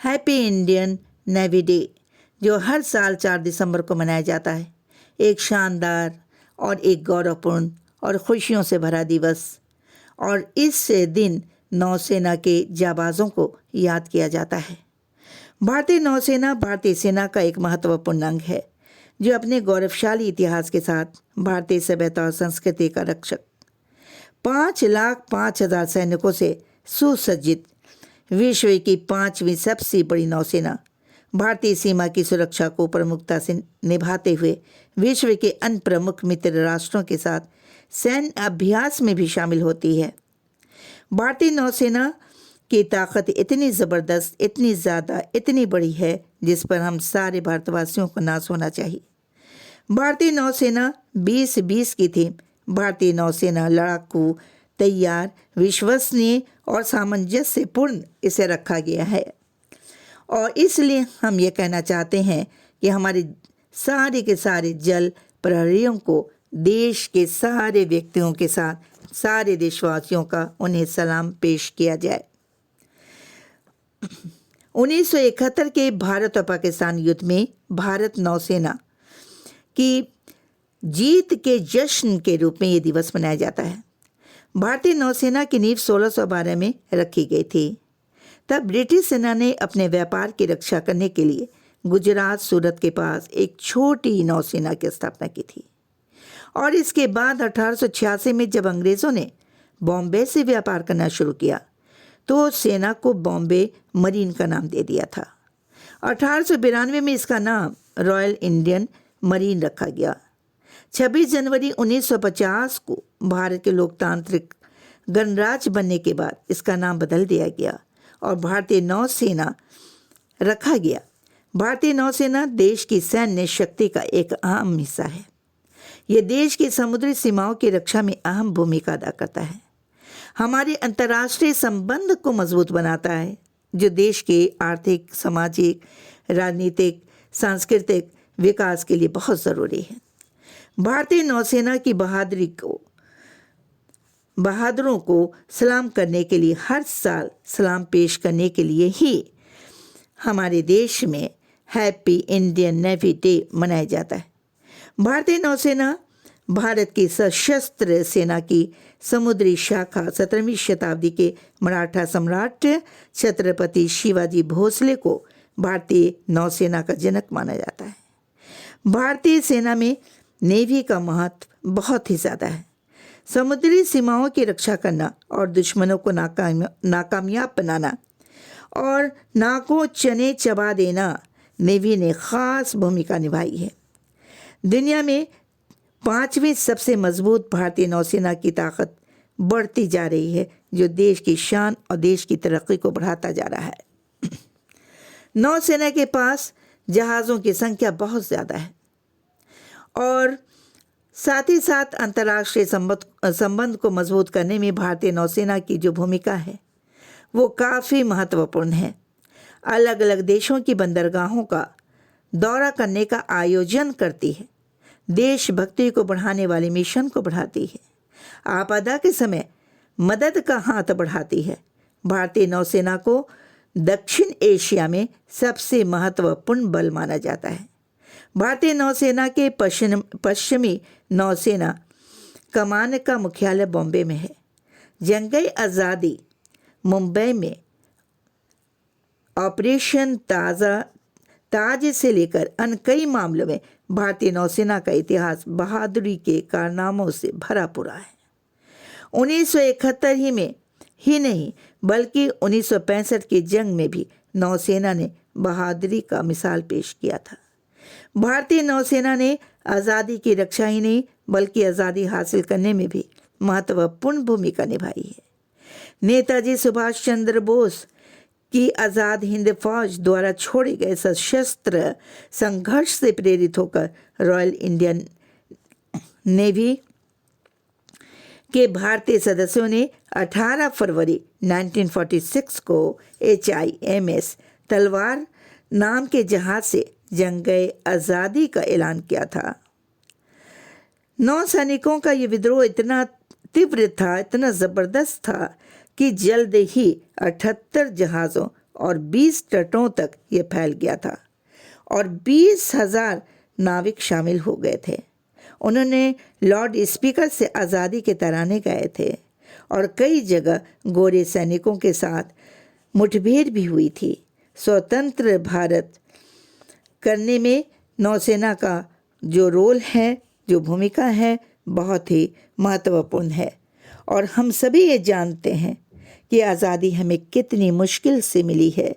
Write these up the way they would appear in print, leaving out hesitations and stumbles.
Happy Indian navy day, जो हर साल 4 दिसंबर को मनाया जाता है, एक शानदार और एक गौरवपूर्ण और खुशियों से भरा दिवस। और इस दिन नौसेना के जाबाजों को याद किया जाता है। भारतीय नौसेना भारतीय सेना का एक महत्वपूर्ण अंग है, जो अपने गौरवशाली इतिहास के साथ भारतीय सभ्यता और संस्कृति का रक्षक 5,05,000 सैनिकों से सुसज्जित विश्व की 5वीं सबसे बड़ी नौसेना भारतीय सीमा की सुरक्षा को प्रमुखता से निभाते हुए विश्व के अन्य प्रमुख मित्र राष्ट्रों के साथ सैन्य अभ्यास में भी शामिल होती है। भारतीय नौसेना की ताकत इतनी ज़बरदस्त, इतनी ज़्यादा, इतनी बड़ी है, जिस पर हम सारे भारतवासियों को नाज होना चाहिए। भारतीय नौसेना 2020 की थीम भारतीय नौसेना लड़ाकू, तैयार, विश्वसनीय और सामंजस्यपूर्ण इसे रखा गया है। और इसलिए हम ये कहना चाहते हैं कि हमारे सारे के सारे जल प्रहरियों को देश के सारे व्यक्तियों के साथ सारे देशवासियों का उन्हें सलाम पेश किया जाए। 1971 के भारत और पाकिस्तान युद्ध में भारत नौसेना की जीत के जश्न के रूप में ये दिवस मनाया जाता है। भारतीय नौसेना की नींव 1612 में रखी गई थी। तब ब्रिटिश सेना ने अपने व्यापार की रक्षा करने के लिए गुजरात सूरत के पास एक छोटी नौसेना की स्थापना की थी। और इसके बाद 1886 में जब अंग्रेज़ों ने बॉम्बे से व्यापार करना शुरू किया, तो सेना को बॉम्बे मरीन का नाम दे दिया था। 1892 में इसका नाम रॉयल इंडियन मरीन रखा गया। 26 जनवरी 1950 को भारत के लोकतांत्रिक गणराज्य बनने के बाद इसका नाम बदल दिया गया और भारतीय नौसेना रखा गया। भारतीय नौसेना देश की सैन्य शक्ति का एक अहम हिस्सा है। यह देश की समुद्री सीमाओं की रक्षा में अहम भूमिका अदा करता है। हमारे अंतर्राष्ट्रीय संबंध को मजबूत बनाता है, जो देश के आर्थिक, सामाजिक, राजनीतिक, सांस्कृतिक विकास के लिए बहुत ज़रूरी है। भारतीय नौसेना की बहादुरों को सलाम करने के लिए हर साल सलाम पेश करने के लिए ही हमारे देश में हैप्पी इंडियन नेवी डे मनाया जाता है। भारतीय नौसेना भारत की सशस्त्र सेना की समुद्री शाखा 17वीं शताब्दी के मराठा सम्राट छत्रपति शिवाजी भोसले को भारतीय नौसेना का जनक माना जाता है। भारतीय सेना में नेवी का महत्व बहुत ही ज़्यादा है। समुद्री सीमाओं की रक्षा करना और दुश्मनों को नाकामयाब बनाना और नाकों चने चबा देना नेवी ने ख़ास भूमिका निभाई है। दुनिया में 5वीं सबसे मजबूत भारतीय नौसेना की ताकत बढ़ती जा रही है, जो देश की शान और देश की तरक्की को बढ़ाता जा रहा है। नौसेना के पास जहाज़ों की संख्या बहुत ज़्यादा है और साथ ही साथ अंतर्राष्ट्रीय संबंध को मजबूत करने में भारतीय नौसेना की जो भूमिका है वो काफ़ी महत्वपूर्ण है। अलग अलग देशों की बंदरगाहों का दौरा करने का आयोजन करती है, देशभक्ति को बढ़ाने वाले मिशन को बढ़ाती है, आपदा के समय मदद का हाथ बढ़ाती है। भारतीय नौसेना को दक्षिण एशिया में सबसे महत्वपूर्ण बल माना जाता है। भारतीय नौसेना के पश्चिमी नौसेना कमान का मुख्यालय बॉम्बे में है। जंग आज़ादी मुंबई में ऑपरेशन ताज से लेकर अन्य कई मामलों में भारतीय नौसेना का इतिहास बहादुरी के कारनामों से भरा पूरा है। 1971 में ही नहीं बल्कि 1965 की जंग में भी नौसेना ने बहादुरी का मिसाल पेश किया था। भारतीय नौसेना ने आज़ादी की रक्षा ही नहीं बल्कि आज़ादी हासिल करने में भी महत्वपूर्ण भूमिका निभाई है। नेताजी सुभाष चंद्र बोस की आज़ाद हिंद फौज द्वारा छोड़े गए सशस्त्र संघर्ष से प्रेरित होकर रॉयल इंडियन नेवी के भारतीय सदस्यों ने 18 फरवरी 1946 को HIMS तलवार नाम के जहाज से जंग आज़ादी का ऐलान किया था। नौसैनिकों का ये विद्रोह इतना तीव्र था, इतना ज़बरदस्त था कि जल्द ही 78 जहाज़ों और 20 तटों तक ये फैल गया था और 20,000 नाविक शामिल हो गए थे। उन्होंने लॉर्ड स्पीकर से आज़ादी के तराने गाए थे और कई जगह गोरे सैनिकों के साथ मुठभेड़ भी हुई थी। स्वतंत्र भारत करने में नौसेना का जो रोल है, जो भूमिका है, बहुत ही महत्वपूर्ण है। और हम सभी ये जानते हैं कि आज़ादी हमें कितनी मुश्किल से मिली है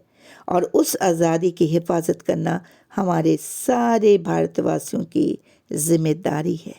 और उस आज़ादी की हिफाजत करना हमारे सारे भारतवासियों की जिम्मेदारी है।